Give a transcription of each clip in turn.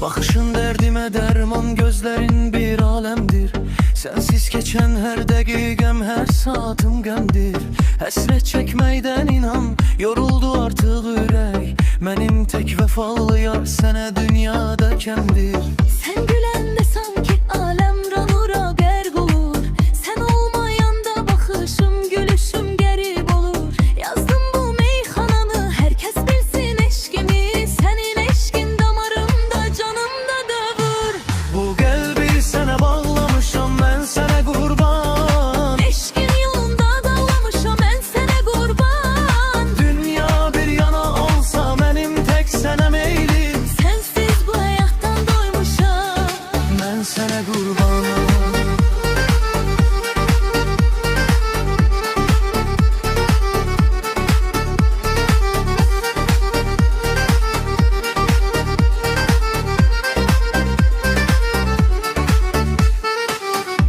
Bakışın derdime derman, gözlerin bir alemdir. Sensiz geçen her dakikam, her saatim gemdir. Hasret çekmeyden inan, yoruldu artık yürek. Benim tek vefalı yar sana dünyada kimdir? Sen gülende sanki alem ranura gerg olur. Sen olmayanda bakışım gülüşüm garip olur. Yazdım bu meyxananı, herkes bilsin eşkimi. Senin eşkin damarımda, canımda dövür. Bu kalbi sana bağlamışam, ben sana kurban. Eşkin yolunda dağlamışam, ben sana kurban. Dünya bir yana olsa benim tek sana meylim. Sensiz bu hayattan doymuşam, Ben sana kurban.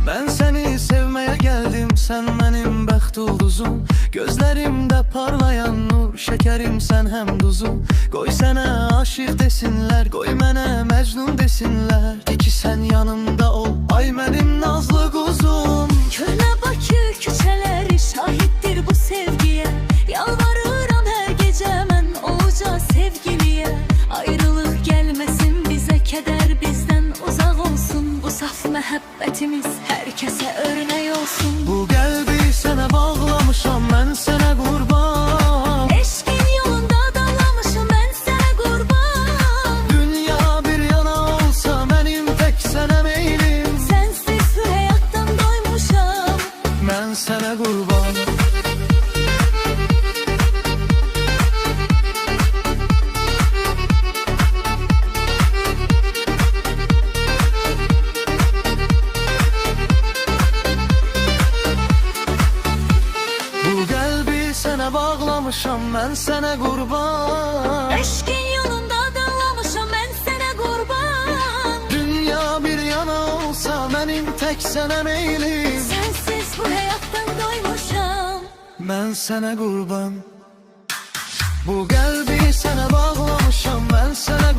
Ben seni sevmeye geldim, sen benim bəxt ulduzum. Gözlerimde parlayan nur, şekerim sen hem tuzum. Qoy sana aşık desinler, qoy mənə mecnun desinler. İki sen yanımda ol, ay benim nazlı kuzum. köhnə Bakı küçələri şahiddir bu sevgiye. Yalvarıram her gece mən olca sevgiliye. Ayrılık gelmesin bize, keder bizden uzak olsun. Bu saf məhəbbətimiz herkese örnek olsun. Bu kalbi sana bağlamışam, ben sana kurban. Eşkin yolunda dağlamışım, ben sana kurban. Dünya bir yana olsa benim tek sana meylim. Sensiz bu hayattan doymuşam, Ben sana kurban. Bu kalbi sana bağlamışam, ben sana kurban. eşkin yolunda dağlamışım, ben sana kurban. Dünya bir yana olsa benim tek sana meylim. Sensiz bu hayattan doymuşam, Ben sana kurban. Bu kalbi sana bağlamışam, ben sana